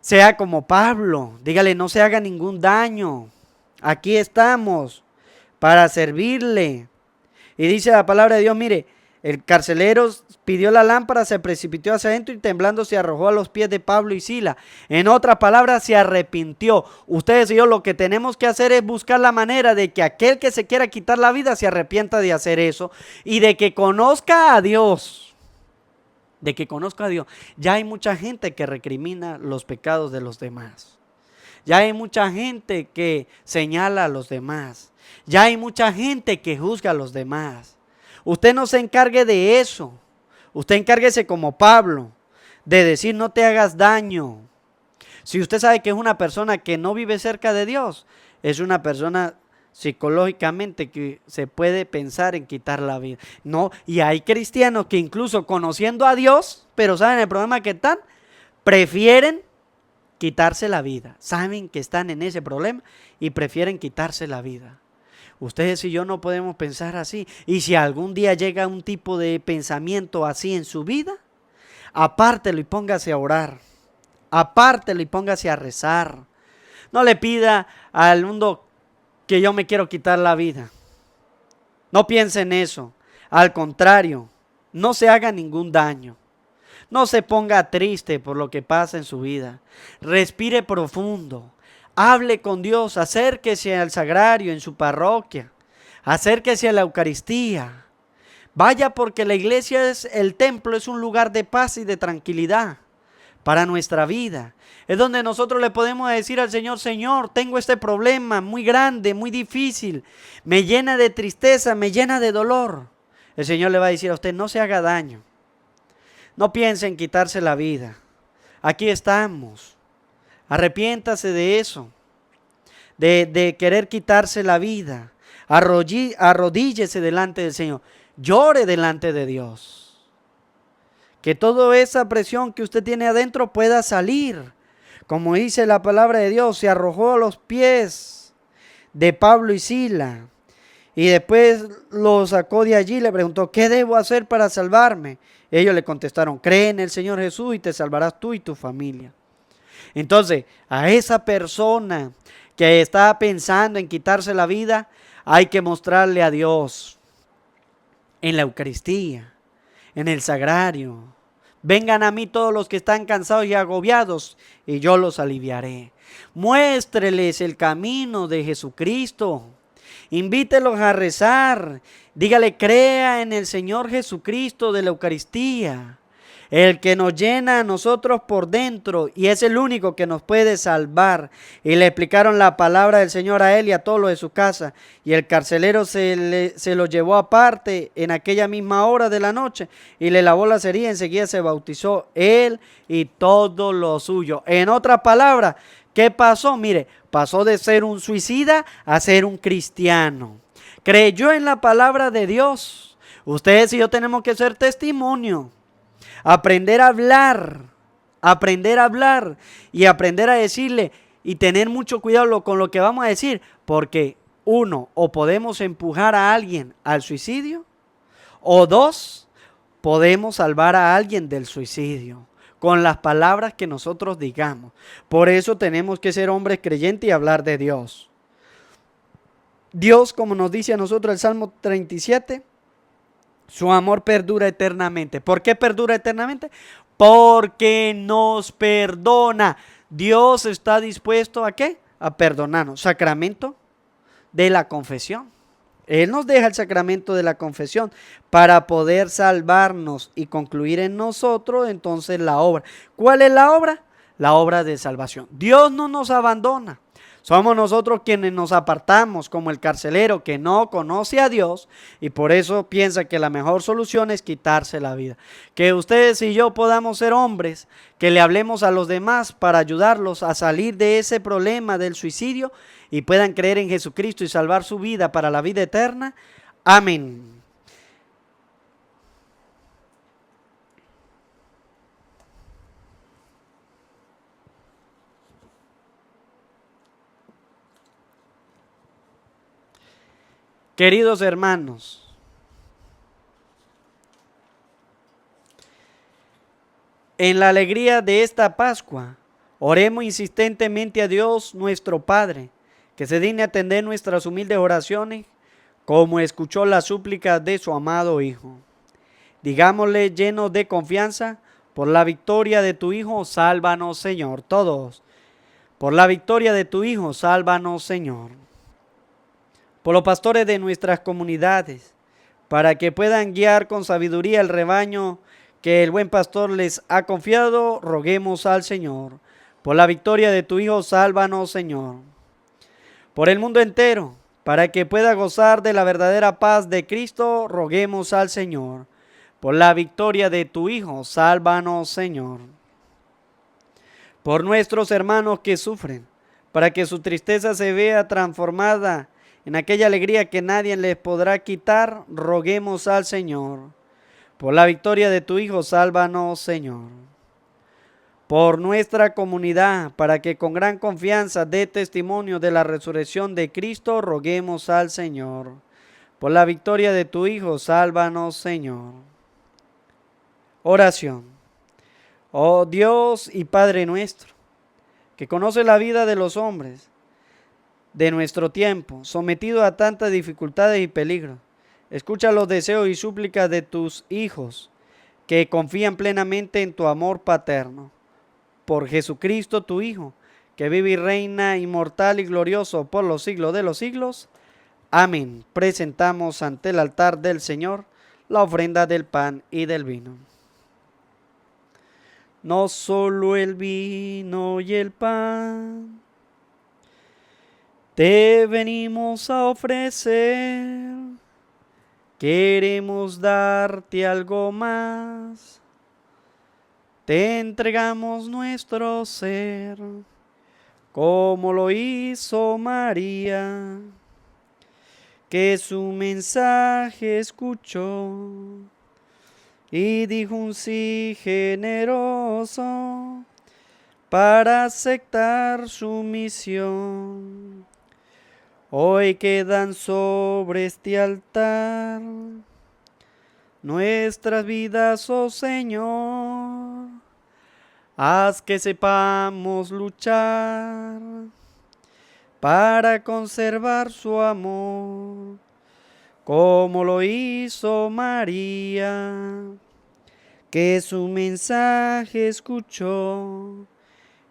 Sea como Pablo, dígale no se haga ningún daño. Aquí estamos para servirle. Y dice la palabra de Dios, mire, el carcelero pidió la lámpara, se precipitó hacia adentro y temblando se arrojó a los pies de Pablo y Sila. En otras palabras, se arrepintió. Ustedes y yo lo que tenemos que hacer es buscar la manera de que aquel que se quiera quitar la vida se arrepienta de hacer eso y de que conozca a Dios. De que conozca a Dios. Ya hay mucha gente que recrimina los pecados de los demás. Ya hay mucha gente que señala a los demás. Ya hay mucha gente que juzga a los demás. Usted no se encargue de eso. Usted encárguese como Pablo, de decir no te hagas daño. Si usted sabe que es una persona que no vive cerca de Dios, es una persona psicológicamente que se puede pensar en quitar la vida. No, y hay cristianos que incluso conociendo a Dios, pero saben el problema que están, prefieren quitarse la vida. Saben que están en ese problema y prefieren quitarse la vida. Ustedes y yo no podemos pensar así. Y si algún día llega un tipo de pensamiento así en su vida, apártelo y póngase a orar. Apártelo y póngase a rezar. No le pida al mundo que yo me quiero quitar la vida. No piense en eso. Al contrario, no se haga ningún daño. No se ponga triste por lo que pasa en su vida. Respire profundo. Hable con Dios. Acérquese al sagrario en su parroquia. Acérquese a la Eucaristía. Vaya porque la iglesia el templo es un lugar de paz y de tranquilidad para nuestra vida. Es donde nosotros le podemos decir al Señor, Señor, tengo este problema muy grande, muy difícil. Me llena de tristeza, me llena de dolor. El Señor le va a decir a usted, no se haga daño. No piense en quitarse la vida. Aquí estamos. Arrepiéntase de eso. De querer quitarse la vida. Arrodíllese delante del Señor. Llore delante de Dios. Que toda esa presión que usted tiene adentro pueda salir. Como dice la palabra de Dios, se arrojó a los pies de Pablo y Sila. Y después lo sacó de allí y le preguntó, ¿qué debo hacer para salvarme? Ellos le contestaron, cree en el Señor Jesús y te salvarás tú y tu familia. Entonces, a esa persona que está pensando en quitarse la vida, hay que mostrarle a Dios en la Eucaristía, en el sagrario. Vengan a mí todos los que están cansados y agobiados, y yo los aliviaré. Muéstreles el camino de Jesucristo. Invítelos a rezar. Dígale, crea en el Señor Jesucristo de la Eucaristía, el que nos llena a nosotros por dentro y es el único que nos puede salvar. Y le explicaron la palabra del Señor a él y a todos los de su casa. Y el carcelero se lo llevó aparte en aquella misma hora de la noche y le lavó las heridas. Enseguida se bautizó él y todo lo suyo. En otras palabras, ¿qué pasó? Mire, pasó de ser un suicida a ser un cristiano. Creyó en la palabra de Dios. Ustedes y yo tenemos que ser testimonio. Aprender a hablar y aprender a decirle y tener mucho cuidado con lo que vamos a decir, porque uno, o podemos empujar a alguien al suicidio, o dos, podemos salvar a alguien del suicidio con las palabras que nosotros digamos. Por eso tenemos que ser hombres creyentes y hablar de Dios. Dios, como nos dice a nosotros el Salmo 37, su amor perdura eternamente. ¿Por qué perdura eternamente? Porque nos perdona. Dios está dispuesto ¿a qué? A perdonarnos. Sacramento de la confesión. Él nos deja el sacramento de la confesión para poder salvarnos y concluir en nosotros entonces la obra. ¿Cuál es la obra? La obra de salvación. Dios no nos abandona. Somos nosotros quienes nos apartamos, como el carcelero que no conoce a Dios y por eso piensa que la mejor solución es quitarse la vida. Que ustedes y yo podamos ser hombres, que le hablemos a los demás para ayudarlos a salir de ese problema del suicidio y puedan creer en Jesucristo y salvar su vida para la vida eterna. Amén. Queridos hermanos, en la alegría de esta Pascua, oremos insistentemente a Dios nuestro Padre, que se digne atender nuestras humildes oraciones, como escuchó las súplicas de su amado Hijo. Digámosle llenos de confianza, por la victoria de tu Hijo, sálvanos, Señor. Todos, por la victoria de tu Hijo, sálvanos, Señor. Por los pastores de nuestras comunidades, para que puedan guiar con sabiduría el rebaño que el buen pastor les ha confiado, roguemos al Señor. Por la victoria de tu Hijo, sálvanos, Señor. Por el mundo entero, para que pueda gozar de la verdadera paz de Cristo, roguemos al Señor. Por la victoria de tu Hijo, sálvanos, Señor. Por nuestros hermanos que sufren, para que su tristeza se vea transformada en aquella alegría que nadie les podrá quitar, roguemos al Señor. Por la victoria de tu Hijo, sálvanos, Señor. Por nuestra comunidad, para que con gran confianza dé testimonio de la resurrección de Cristo, roguemos al Señor. Por la victoria de tu Hijo, sálvanos, Señor. Oración. Oh Dios y Padre nuestro, que conoce la vida de los hombres de nuestro tiempo, sometido a tantas dificultades y peligros, escucha los deseos y súplicas de tus hijos, que confían plenamente en tu amor paterno. Por Jesucristo tu Hijo, que vive y reina inmortal y glorioso por los siglos de los siglos. Amén. Presentamos ante el altar del Señor la ofrenda del pan y del vino. No solo el vino y el pan te venimos a ofrecer, queremos darte algo más. Te entregamos nuestro ser, como lo hizo María, que su mensaje escuchó y dijo un sí generoso para aceptar su misión. Hoy quedan sobre este altar nuestras vidas, oh Señor. Haz que sepamos luchar para conservar su amor, como lo hizo María, que su mensaje escuchó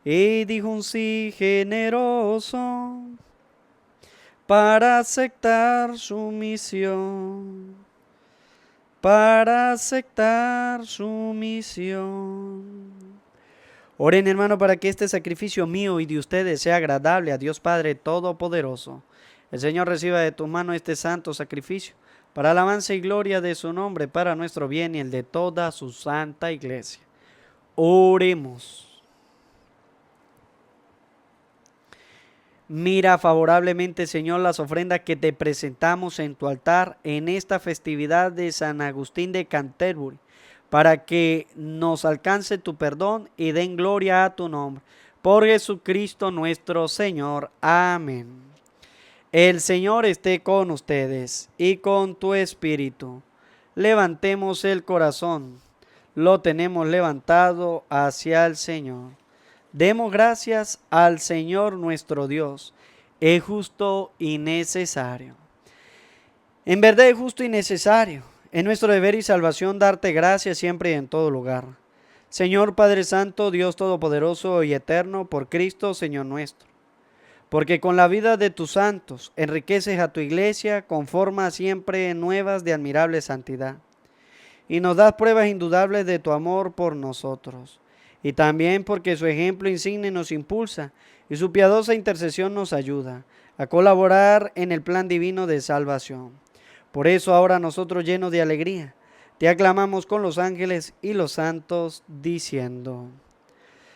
y dijo un sí generoso para aceptar su misión, para aceptar su misión. Oren, hermano, para que este sacrificio mío y de ustedes sea agradable a Dios Padre Todopoderoso. El Señor reciba de tu mano este santo sacrificio, para alabanza y gloria de su nombre, para nuestro bien y el de toda su santa iglesia. Oremos. Mira favorablemente, Señor, las ofrendas que te presentamos en tu altar en esta festividad de San Agustín de Canterbury, para que nos alcance tu perdón y den gloria a tu nombre. Por Jesucristo nuestro Señor. Amén. El Señor esté con ustedes y con tu espíritu. Levantemos el corazón. Lo tenemos levantado hacia el Señor. Demos gracias al Señor nuestro Dios. Es justo y necesario. En verdad es justo y necesario. Es nuestro deber y salvación darte gracias siempre y en todo lugar. Señor Padre Santo, Dios Todopoderoso y Eterno, por Cristo, Señor nuestro. Porque con la vida de tus santos enriqueces a tu iglesia, conforma siempre nuevas de admirable santidad. Y nos das pruebas indudables de tu amor por nosotros. Y también porque su ejemplo insigne nos impulsa y su piadosa intercesión nos ayuda a colaborar en el plan divino de salvación. Por eso ahora nosotros, llenos de alegría, te aclamamos con los ángeles y los santos, diciendo: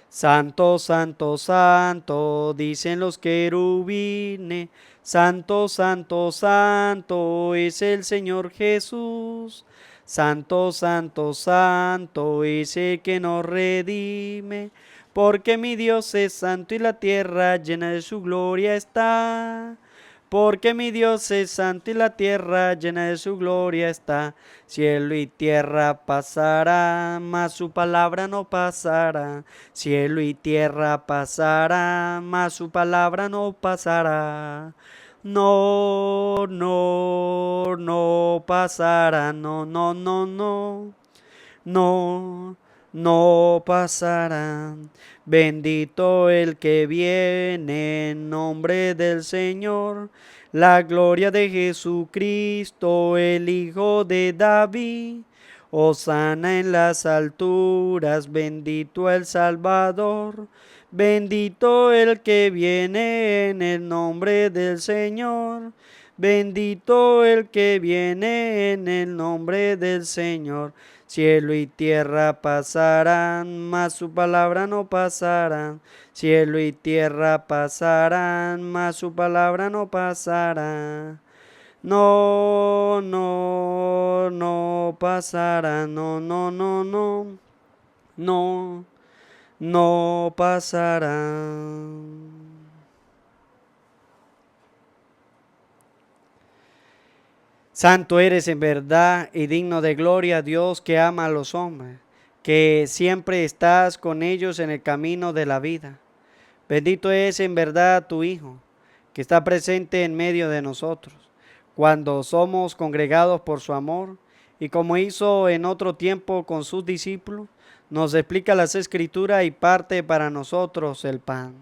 Santo, santo, santo, dicen los querubines, santo, santo, santo es el Señor Jesús. Santo, santo, santo es el que nos redime, porque mi Dios es santo y la tierra llena de su gloria está. Porque mi Dios es santo y la tierra llena de su gloria está. Cielo y tierra pasará, mas su palabra no pasará. Cielo y tierra pasará, mas su palabra no pasará. No, no, no pasará, no, no, no, no, no, no pasará. Bendito el que viene en nombre del Señor, la gloria de Jesucristo, el Hijo de David. Hosana en las alturas, bendito el Salvador. Bendito el que viene en el nombre del Señor. Bendito el que viene en el nombre del Señor. Cielo y tierra pasarán, mas su palabra no pasará. Cielo y tierra pasarán, mas su palabra no pasará. No, no, no pasará, no, no, no, no, no, no pasará. Santo eres en verdad y digno de gloria, Dios que ama a los hombres, que siempre estás con ellos en el camino de la vida. Bendito es en verdad tu Hijo, que está presente en medio de nosotros, cuando somos congregados por su amor, y como hizo en otro tiempo con sus discípulos, nos explica las Escrituras y parte para nosotros el pan.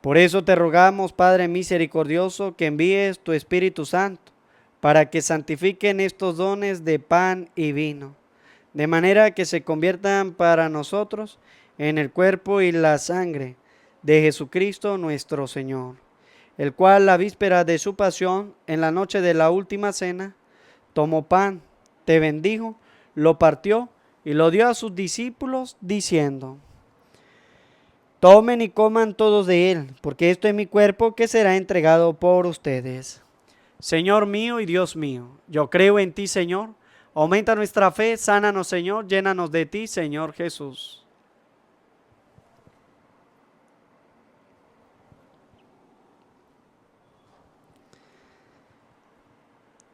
Por eso te rogamos, Padre misericordioso, que envíes tu Espíritu Santo, para que santifiquen estos dones de pan y vino, de manera que se conviertan para nosotros en el cuerpo y la sangre de Jesucristo nuestro Señor, el cual la víspera de su pasión, en la noche de la última cena, tomó pan, te bendijo, lo partió y lo dio a sus discípulos, diciendo: Tomen y coman todos de él, porque esto es mi cuerpo que será entregado por ustedes. Señor mío y Dios mío, yo creo en ti, Señor. Aumenta nuestra fe, sánanos, Señor, llénanos de ti, Señor Jesús.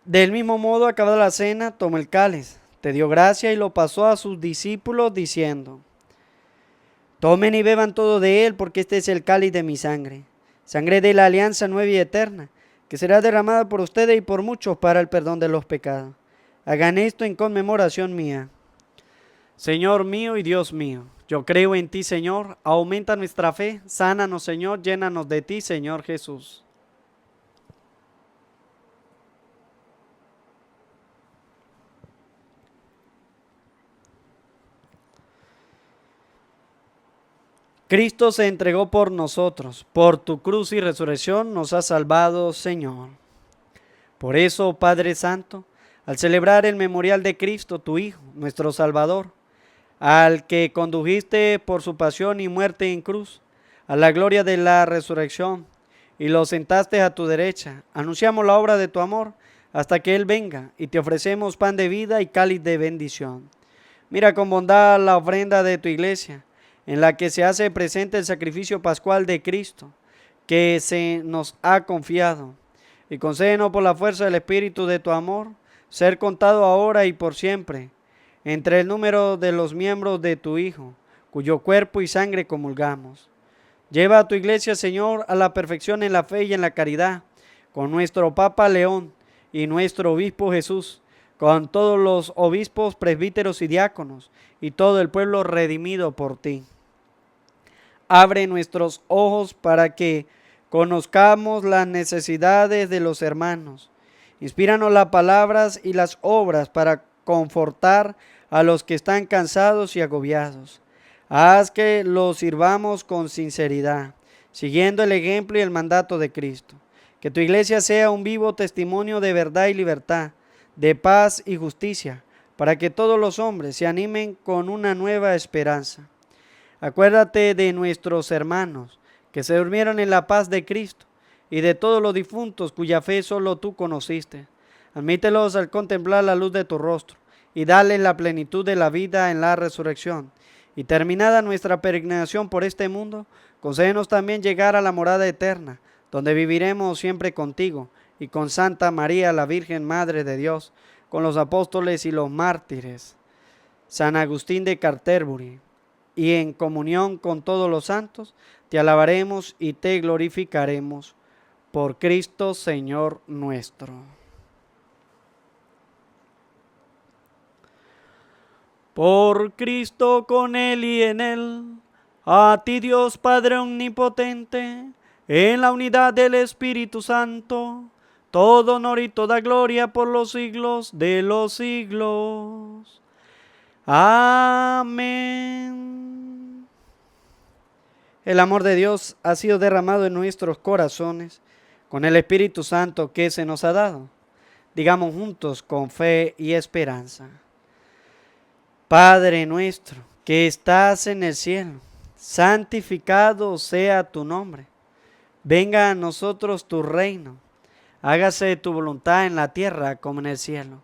Del mismo modo, acabada la cena, tomó el cáliz, te dio gracia y lo pasó a sus discípulos diciendo: tomen y beban todo de él, porque este es el cáliz de mi sangre, sangre de la alianza nueva y eterna, que será derramada por ustedes y por muchos para el perdón de los pecados. Hagan esto en conmemoración mía. Señor mío y Dios mío, yo creo en ti, Señor, aumenta nuestra fe, sánanos, Señor, llénanos de ti, Señor Jesús. Cristo se entregó por nosotros, por tu cruz y resurrección nos ha salvado, Señor. Por eso, Padre Santo, al celebrar el memorial de Cristo, tu Hijo, nuestro Salvador, al que condujiste por su pasión y muerte en cruz, a la gloria de la resurrección, y lo sentaste a tu derecha, anunciamos la obra de tu amor hasta que Él venga, y te ofrecemos pan de vida y cáliz de bendición. Mira con bondad la ofrenda de tu iglesia, en la que se hace presente el sacrificio pascual de Cristo, que se nos ha confiado, y concédenos por la fuerza del Espíritu de tu amor, ser contado ahora y por siempre, entre el número de los miembros de tu Hijo, cuyo cuerpo y sangre comulgamos. Lleva a tu iglesia, Señor, a la perfección en la fe y en la caridad, con nuestro Papa León y nuestro Obispo Jesús, con todos los obispos, presbíteros y diáconos, y todo el pueblo redimido por ti. Abre nuestros ojos para que conozcamos las necesidades de los hermanos. Inspíranos las palabras y las obras para confortar a los que están cansados y agobiados. Haz que los sirvamos con sinceridad, siguiendo el ejemplo y el mandato de Cristo. Que tu iglesia sea un vivo testimonio de verdad y libertad, de paz y justicia, para que todos los hombres se animen con una nueva esperanza. Acuérdate de nuestros hermanos que se durmieron en la paz de Cristo y de todos los difuntos cuya fe solo tú conociste. Admítelos al contemplar la luz de tu rostro y dale la plenitud de la vida en la resurrección. Y terminada nuestra peregrinación por este mundo, concédenos también llegar a la morada eterna, donde viviremos siempre contigo y con Santa María, la Virgen Madre de Dios, con los apóstoles y los mártires, San Agustín de Canterbury, y en comunión con todos los santos, te alabaremos y te glorificaremos. Por Cristo, Señor nuestro. Por Cristo, con Él y en Él, a ti Dios Padre Omnipotente, en la unidad del Espíritu Santo, todo honor y toda gloria por los siglos de los siglos. Amén. El amor de Dios ha sido derramado en nuestros corazones con el Espíritu Santo que se nos ha dado. Digamos juntos con fe y esperanza. Padre nuestro, que estás en el cielo, santificado sea tu nombre. Venga a nosotros tu reino. Hágase tu voluntad en la tierra como en el cielo.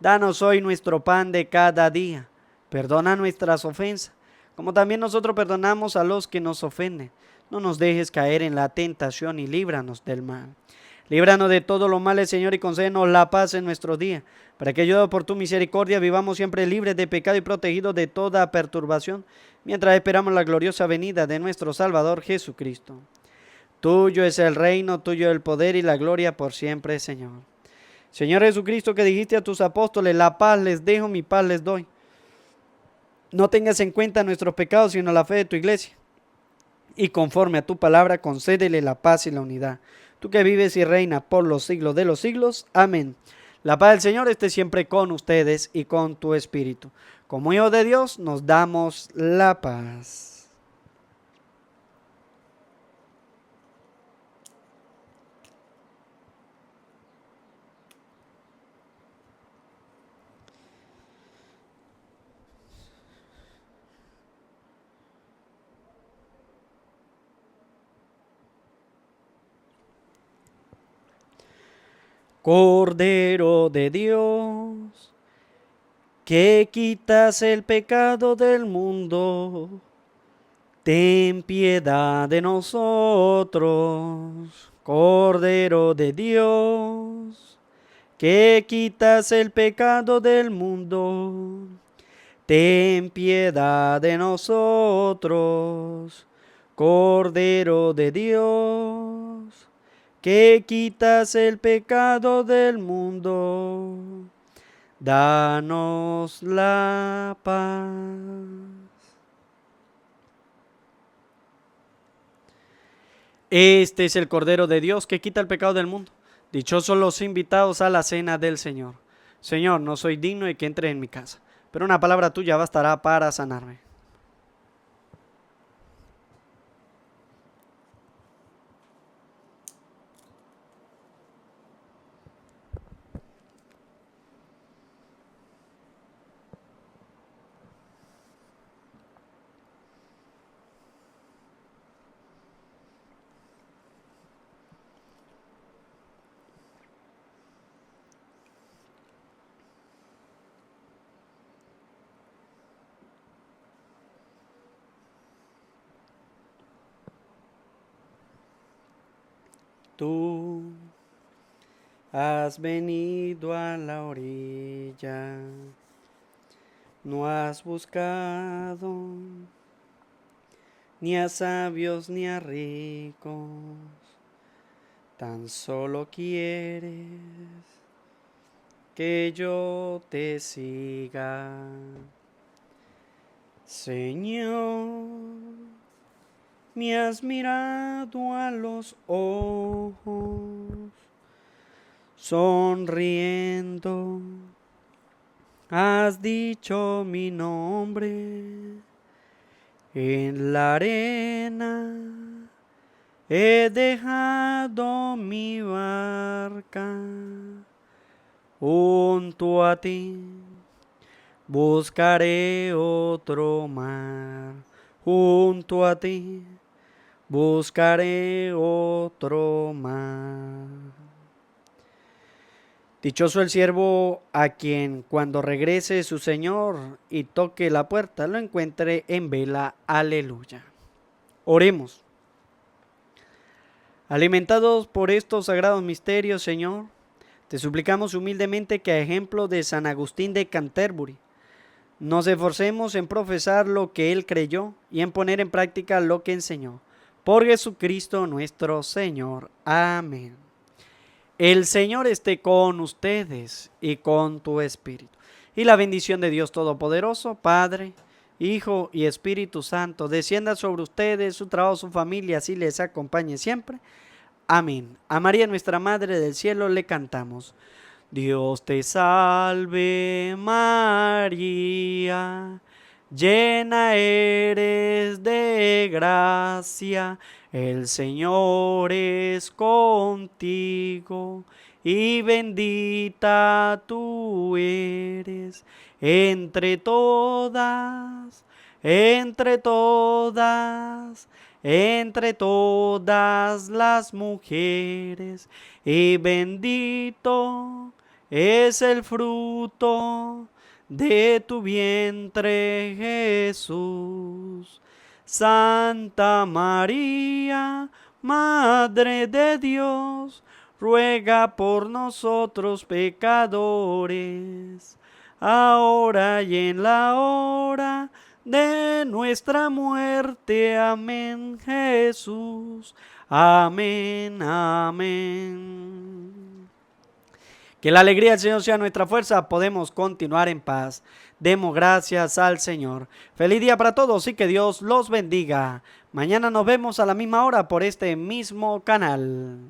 Danos hoy nuestro pan de cada día. Perdona nuestras ofensas, como también nosotros perdonamos a los que nos ofenden. No nos dejes caer en la tentación y líbranos del mal. Líbranos de todo lo malo, Señor, y concédenos la paz en nuestros días, para que, ayudados por tu misericordia, vivamos siempre libres de pecado y protegidos de toda perturbación, mientras esperamos la gloriosa venida de nuestro Salvador Jesucristo. Tuyo es el reino, tuyo el poder y la gloria por siempre, Señor. Señor Jesucristo, que dijiste a tus apóstoles: la paz les dejo, mi paz les doy. No tengas en cuenta nuestros pecados, sino la fe de tu iglesia. Y conforme a tu palabra, concédele la paz y la unidad. Tú que vives y reinas por los siglos de los siglos. Amén. La paz del Señor esté siempre con ustedes y con tu espíritu. Como hijos de Dios, nos damos la paz. Cordero de Dios, que quitas el pecado del mundo, ten piedad de nosotros. Cordero de Dios, que quitas el pecado del mundo, ten piedad de nosotros. Cordero de Dios, que quitas el pecado del mundo, danos la paz. Este es el Cordero de Dios que quita el pecado del mundo. Dichosos los invitados a la cena del Señor. Señor, no soy digno de que entre en mi casa, pero una palabra tuya bastará para sanarme. Tú has venido a la orilla, no has buscado ni a sabios ni a ricos, tan solo quieres que yo te siga. Señor, me has mirado a los ojos, sonriendo, has dicho mi nombre. En la arena he dejado mi barca, junto a ti buscaré otro mar, junto a ti buscaré otro mar. Dichoso el siervo a quien cuando regrese su Señor y toque la puerta lo encuentre en vela. Aleluya. Oremos. Alimentados por estos sagrados misterios, Señor, te suplicamos humildemente que a ejemplo de San Agustín de Canterbury, nos esforcemos en profesar lo que él creyó y en poner en práctica lo que enseñó. Por Jesucristo nuestro Señor. Amén. El Señor esté con ustedes y con tu espíritu. Y la bendición de Dios Todopoderoso, Padre, Hijo y Espíritu Santo, descienda sobre ustedes, su trabajo, su familia, así les acompañe siempre. Amén. A María, nuestra Madre del Cielo, le cantamos. Dios te salve María, llena eres de gracia, el Señor es contigo, y bendita tú eres entre todas, entre todas, entre todas las mujeres, y bendito es el fruto de tu vientre, Jesús. Santa María, Madre de Dios, ruega por nosotros pecadores, ahora y en la hora de nuestra muerte. Amén, Jesús. Amén, amén. Que la alegría del Señor sea nuestra fuerza, podemos continuar en paz. Demos gracias al Señor. Feliz día para todos y que Dios los bendiga. Mañana nos vemos a la misma hora por este mismo canal.